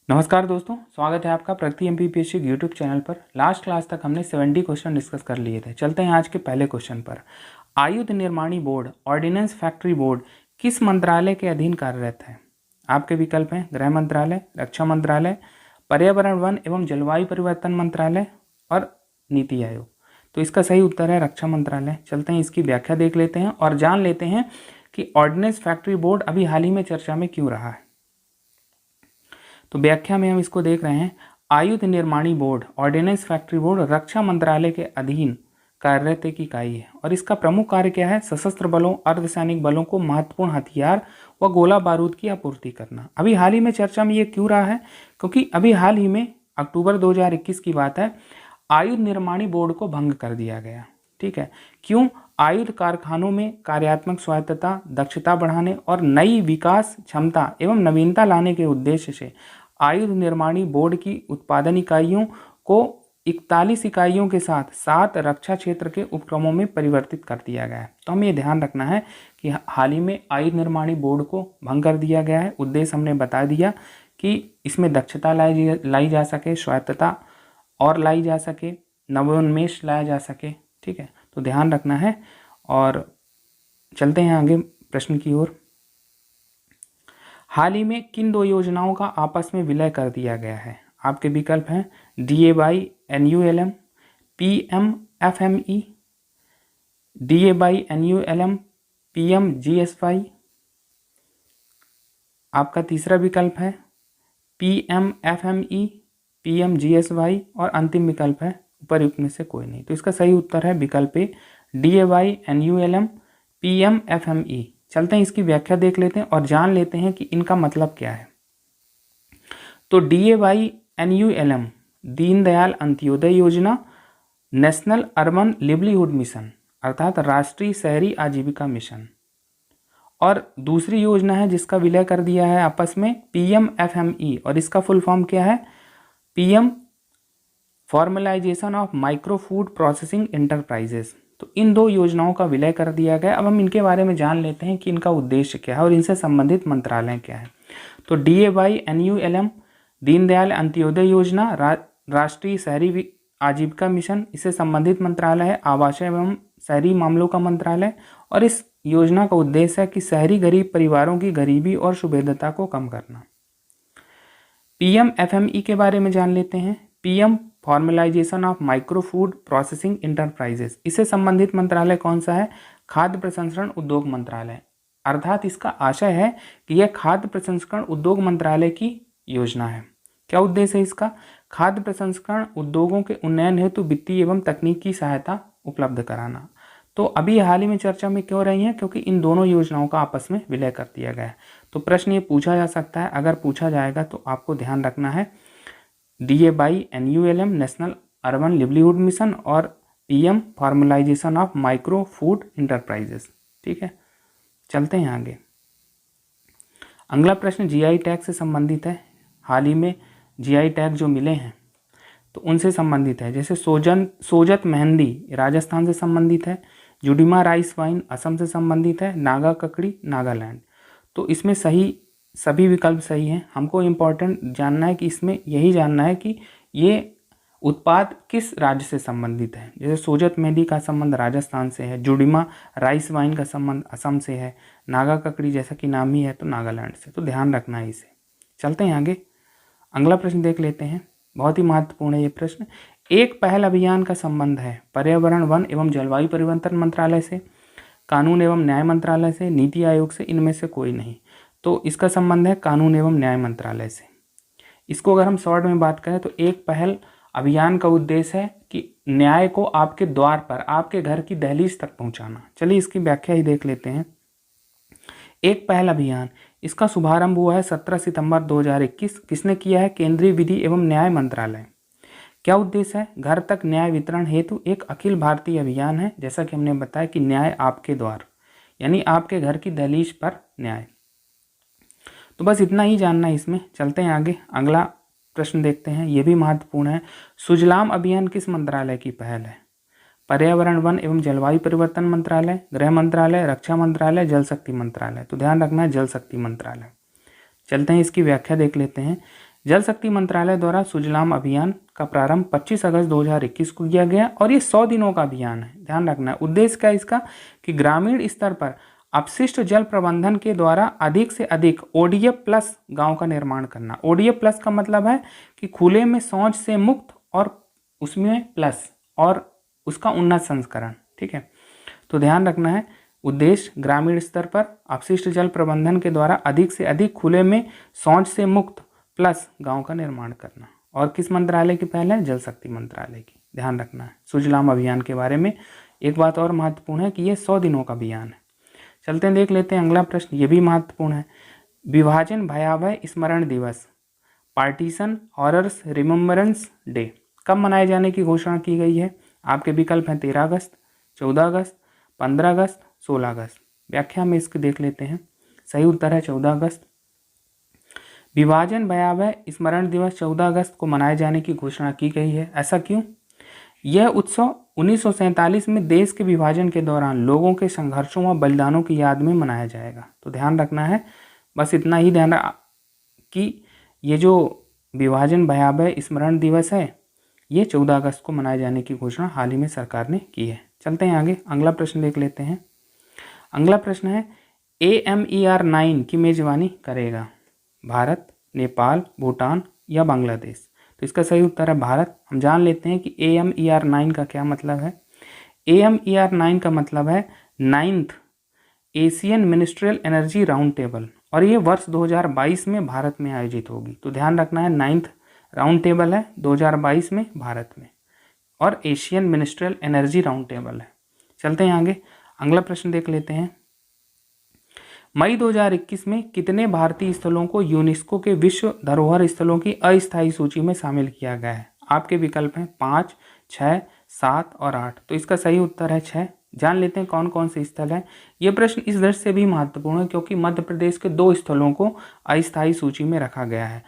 नमस्कार दोस्तों, स्वागत है आपका प्रगति एमपीपीएससी यूट्यूब चैनल पर। लास्ट क्लास तक हमने 70 क्वेश्चन डिस्कस कर लिए थे। चलते हैं आज के पहले क्वेश्चन पर। आयुध निर्माणी बोर्ड ऑर्डिनेंस फैक्ट्री बोर्ड किस मंत्रालय के अधीन कार्यरत है? आपके विकल्प हैं गृह मंत्रालय, रक्षा मंत्रालय, पर्यावरण वन एवं जलवायु परिवर्तन मंत्रालय और नीति आयोग। तो इसका सही उत्तर है रक्षा मंत्रालय। चलते हैं इसकी व्याख्या देख लेते हैं और जान लेते हैं कि ऑर्डिनेंस फैक्ट्री बोर्ड अभी हाल ही में चर्चा में क्यों रहा है। तो व्याख्या में हम इसको देख रहे हैं। आयुध निर्माणी बोर्ड ऑर्डिनेंस फैक्ट्री बोर्ड रक्षा मंत्रालय के अधीन कार्यरत एक इकाई है और इसका प्रमुख कार्य क्या है? सशस्त्र बलों, अर्धसैनिक बलों को महत्वपूर्ण हथियार व गोला बारूद की आपूर्ति करना। अभी हाल ही में चर्चा में ये क्यों रहा है? क्योंकि अभी हाल ही में अक्टूबर 2021 की बात है, आयुध निर्माणी बोर्ड को भंग कर दिया गया। ठीक है, क्यों? आयुध कारखानों में कार्यात्मक स्वायत्तता, दक्षता बढ़ाने और नई विकास क्षमता एवं नवीनता लाने के उद्देश्य से आयुध निर्माणी बोर्ड की उत्पादन इकाइयों को 41 इकाइयों के साथ 7 रक्षा क्षेत्र के उपक्रमों में परिवर्तित कर दिया गया है। तो हमें ये ध्यान रखना है कि हाल ही में आयुध निर्माणी बोर्ड को भंग कर दिया गया है। उद्देश्य हमने बता दिया कि इसमें दक्षता लाई जा सके, स्वायत्तता और लाई जा सके, नवोन्मेष लाया जा सके। ठीक है, तो ध्यान रखना है। और चलते हैं आगे प्रश्न की ओर। हाल ही में किन दो योजनाओं का आपस में विलय कर दिया गया है? आपके विकल्प हैं DAY-NULM, PMFME, DAY-NULM, PMGSY। आपका तीसरा विकल्प है PMFME, PMGSY और अंतिम विकल्प है उपयुक्त में से कोई नहीं। तो इसका सही उत्तर है विकल्प ए DAY-NULM, PMFME। चलते हैं इसकी व्याख्या देख लेते हैं और जान लेते हैं कि इनका मतलब क्या है। तो DAY-NULM दीनदयाल अंत्योदय योजना, नेशनल अर्बन लिवलीहुड मिशन अर्थात राष्ट्रीय शहरी आजीविका मिशन, और दूसरी योजना है जिसका विलय कर दिया है आपस में PMFME और इसका फुल फॉर्म क्या है? PM formalisation of micro food processing enterprises. तो इन दो योजनाओं का विलय कर दिया गया। अब हम इनके बारे में जान लेते हैं कि इनका उद्देश्य क्या है और इनसे संबंधित मंत्रालय क्या है। तो DAY-NULM दीनदयाल अंत्योदय योजना, राष्ट्रीय शहरी आजीविका मिशन, इससे संबंधित मंत्रालय है आवास एवं शहरी मामलों का मंत्रालय। और इस योजना का उद्देश्य है कि शहरी गरीब परिवारों की गरीबी और शुभेद्यता को कम करना। PMFME के बारे में जान लेते हैं। PM formalisation of micro food processing enterprises, इससे संबंधित मंत्रालय कौन सा है? खाद्य प्रसंस्करण उद्योग मंत्रालय। अर्थात इसका आशय है कि यह खाद्य प्रसंस्करण उद्योग मंत्रालय की योजना है। क्या उद्देश्य है इसका? खाद्य प्रसंस्करण उद्योगों के उन्नयन हेतु वित्तीय एवं तकनीकी सहायता उपलब्ध कराना। तो अभी हाल ही में चर्चा में क्यों रही है? क्योंकि इन दोनों योजनाओं का आपस में विलय कर दिया गया है। तो प्रश्न ये पूछा जा सकता है, अगर पूछा जाएगा तो आपको ध्यान रखना है DAY-NULM national urban livelihood mission और PM formalisation of micro food enterprises. ठीक है, चलते हैं आगे। अगला प्रश्न GI टैग से संबंधित है। हाल ही में GI टैग जो मिले हैं तो उनसे संबंधित है। जैसे सोजत मेहंदी राजस्थान से संबंधित है, जुडिमा राइस वाइन असम से संबंधित है, नागा ककड़ी नागालैंड। तो इसमें सभी विकल्प सही हैं। हमको इम्पोर्टेंट जानना है कि इसमें यही जानना है कि ये उत्पाद किस राज्य से संबंधित है। जैसे सोजत मेहंदी का संबंध राजस्थान से है, जुडिमा राइस वाइन का संबंध असम से है, नागा ककड़ी जैसा कि नाम ही है तो नागालैंड से। तो ध्यान रखना है इसे। चलते हैं आगे, अगला प्रश्न देख लेते हैं। बहुत ही महत्वपूर्ण है ये प्रश्न। एक पहल अभियान का संबंध है पर्यावरण वन एवं जलवायु परिवर्तन मंत्रालय से, कानून एवं न्याय मंत्रालय से, नीति आयोग से, इनमें से कोई नहीं। तो इसका संबंध है कानून एवं न्याय मंत्रालय से। इसको अगर हम शॉर्ट में बात करें तो एक पहल अभियान का उद्देश्य है कि न्याय को आपके द्वार पर, आपके घर की दहलीज तक पहुंचाना। चलिए इसकी व्याख्या ही देख लेते हैं। एक पहल अभियान, इसका शुभारंभ हुआ है 17 सितंबर 2021। किसने किया है? केंद्रीय विधि एवं न्याय मंत्रालय। क्या उद्देश्य है? घर तक न्याय वितरण हेतु एक अखिल भारतीय अभियान है। जैसा कि हमने बताया कि न्याय आपके द्वार, यानी आपके घर की दहलीज पर न्याय। तो बस इतना ही जानना है इसमें। चलते हैं आगे, अगला प्रश्न देखते हैं, ये भी महत्वपूर्ण है। सुजलाम अभियान किस मंत्रालय की पहल है? पर्यावरण वन एवं जलवायु परिवर्तन मंत्रालय, गृह मंत्रालय, रक्षा मंत्रालय, जल शक्ति मंत्रालय। तो ध्यान रखना है जल शक्ति मंत्रालय। चलते हैं इसकी व्याख्या देख लेते हैं। जल शक्ति मंत्रालय द्वारा सुजलाम अभियान का प्रारंभ 25 अगस्त 2021 को किया गया और ये 100 दिनों का अभियान है, ध्यान रखना है। उद्देश्य क्या है इसका कि ग्रामीण स्तर पर अपशिष्ट जल प्रबंधन के द्वारा अधिक से अधिक ओडीएफ प्लस गांव का निर्माण करना। ओडीएफ प्लस का मतलब है कि खुले में शौच से मुक्त और उसमें प्लस और उसका उन्नत संस्करण, ठीक है। तो ध्यान रखना है, उद्देश्य ग्रामीण स्तर पर अपशिष्ट जल प्रबंधन के द्वारा अधिक से अधिक खुले में शौच से मुक्त प्लस गांव का निर्माण करना। और किस मंत्रालय की पहल है? जल शक्ति मंत्रालय की। ध्यान रखना है सुजलाम अभियान के बारे में। एक बात और महत्वपूर्ण है कि ये 100 दिनों का अभियान है। चलते हैं, देख लेते हैं अगला प्रश्न, ये भी महत्वपूर्ण है। विभाजन भयावह स्मरण दिवस, पार्टीशन हॉरर्स रिमेम्बरेंस डे कब मनाए जाने की घोषणा की गई है? आपके विकल्प हैं 13 अगस्त, 14 अगस्त, 15 अगस्त, 16 अगस्त। व्याख्या में इसके देख लेते हैं। सही उत्तर है 14 अगस्त। विभाजन भयावह स्मरण दिवस 14 अगस्त को मनाए जाने की घोषणा की गई है। ऐसा क्यों? यह उत्सव 1947 में देश के विभाजन के दौरान लोगों के संघर्षों व बलिदानों की याद में मनाया जाएगा। तो ध्यान रखना है, बस इतना ही ध्यान कि ये जो विभाजन भयावह स्मरण दिवस है ये 14 अगस्त को मनाए जाने की घोषणा हाल ही में सरकार ने की है। चलते हैं आगे, अगला प्रश्न देख लेते हैं। अगला प्रश्न है AMER 9 की मेजबानी करेगा भारत, नेपाल, भूटान या बांग्लादेश? तो इसका सही उत्तर है भारत। हम जान लेते हैं कि AMER 9 का क्या मतलब है। AMER 9 का मतलब है 9th Asian ministerial energy round table और ये वर्ष 2022 में भारत में आयोजित होगी। तो ध्यान रखना है 9th राउंड टेबल है 2022 में भारत में और Asian ministerial energy round table है। चलते हैं आगे, अगला प्रश्न देख लेते हैं। मई 2021 में कितने भारतीय स्थलों को यूनेस्को के विश्व धरोहर स्थलों की अस्थायी सूची में शामिल किया गया है? आपके विकल्प हैं 5, 6, 7 और 8। तो इसका सही उत्तर है 6। जान लेते हैं कौन कौन से स्थल हैं। ये प्रश्न इस दृष्टि से भी महत्वपूर्ण है क्योंकि मध्य प्रदेश के 2 स्थलों को अस्थायी सूची में रखा गया है।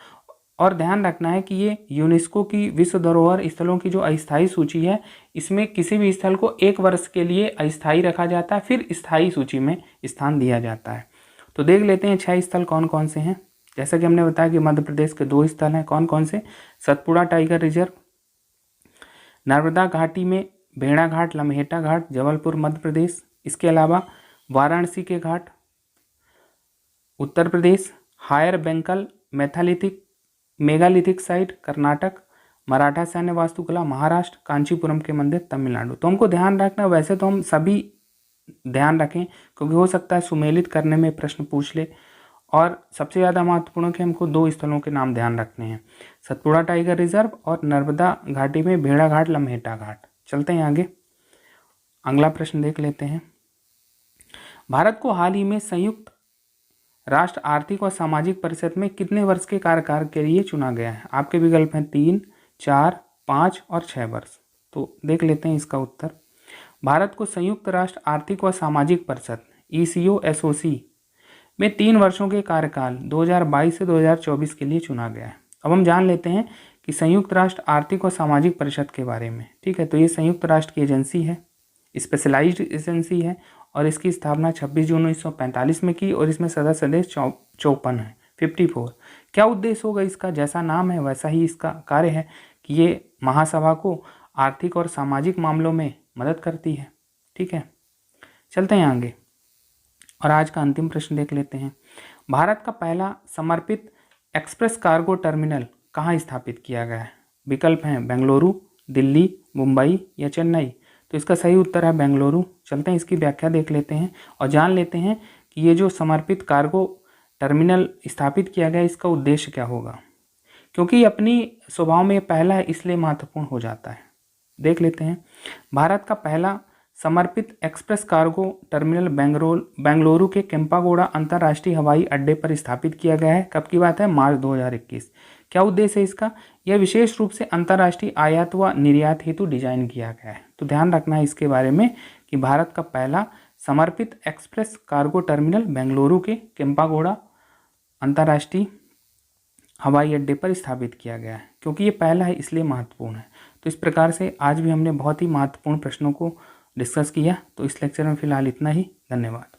और ध्यान रखना है कि ये यूनेस्को की विश्व धरोहर स्थलों की जो अस्थायी सूची है इसमें किसी भी स्थल को 1 वर्ष के लिए अस्थायी रखा जाता है, फिर स्थायी सूची में स्थान दिया जाता है। तो देख लेते हैं 6 स्थल कौन कौन से हैं। जैसा कि हमने बताया कि मध्य प्रदेश के 2 स्थल हैं, कौन कौन से? सतपुड़ा टाइगर रिजर्व, नर्मदा घाटी में भेड़ा घाट, लम्हेटा घाट, जबलपुर मध्य प्रदेश। इसके अलावा वाराणसी के घाट उत्तर प्रदेश, हायर बेंकल मेगालिथिक साइट कर्नाटक, मराठा सैन्य वास्तुकला महाराष्ट्र, कांचीपुरम के मंदिर तमिलनाडु। तो हमको ध्यान रखना, वैसे तो हम सभी ध्यान रखें क्योंकि हो सकता है सुमेलित करने में प्रश्न पूछ ले। और सबसे ज़्यादा महत्वपूर्ण कि हमको 2 स्थलों के नाम ध्यान रखने हैं, सतपुड़ा टाइगर रिजर्व और नर्मदा घाटी में भेड़ा घाट, लम्हेटा घाट। चलते हैं आगे, अगला प्रश्न देख लेते हैं। भारत को हाल ही में संयुक्त राष्ट्र आर्थिक और सामाजिक परिषद में कितने वर्ष के कार्यकाल के लिए चुना गया है? आपके विकल्प हैं 3, 4, 5 और 6 वर्ष। तो देख लेते हैं इसका उत्तर। भारत को संयुक्त राष्ट्र आर्थिक और सामाजिक परिषद ECO-SOC में 3 वर्षों के कार्यकाल 2022 से 2024 के लिए चुना गया है। अब हम जान लेते हैं कि संयुक्त राष्ट्र आर्थिक और सामाजिक परिषद के बारे में, ठीक है। तो ये संयुक्त राष्ट्र की एजेंसी है, स्पेशलाइज्ड एजेंसी है और इसकी स्थापना 26 जून 1945 में की और इसमें सदस्य देश 54 है, 54। क्या उद्देश्य होगा इसका? जैसा नाम है वैसा ही इसका कार्य है कि ये महासभा को आर्थिक और सामाजिक मामलों में मदद करती है, ठीक है। चलते हैं आगे और आज का अंतिम प्रश्न देख लेते हैं। भारत का पहला समर्पित एक्सप्रेस कार्गो टर्मिनल कहाँ स्थापित किया गया है? विकल्प हैं बेंगलुरु, दिल्ली, मुंबई या चेन्नई। तो इसका सही उत्तर है बेंगलुरु। चलते हैं इसकी व्याख्या देख लेते हैं और जान लेते हैं कि ये जो समर्पित कार्गो टर्मिनल स्थापित किया गया इसका उद्देश्य क्या होगा, क्योंकि अपनी स्वभाव में पहला है इसलिए महत्वपूर्ण हो जाता है। देख लेते हैं। भारत का पहला समर्पित एक्सप्रेस कार्गो टर्मिनल बेंगलुरु के केम्पागोड़ा अंतर्राष्ट्रीय हवाई अड्डे पर स्थापित किया गया है। कब की बात है? मार्च 2021। क्या उद्देश्य है इसका? यह विशेष रूप से अंतर्राष्ट्रीय आयात व निर्यात हेतु डिजाइन किया गया है। तो ध्यान रखना है इसके बारे में कि भारत का पहला समर्पित एक्सप्रेस कार्गो टर्मिनल बेंगलुरु के केम्पागोड़ा अंतर्राष्ट्रीय हवाई अड्डे पर स्थापित किया गया है, क्योंकि ये पहला है इसलिए महत्वपूर्ण है। तो इस प्रकार से आज भी हमने बहुत ही महत्वपूर्ण प्रश्नों को डिस्कस किया। तो इस लेक्चर में फिलहाल इतना ही। धन्यवाद।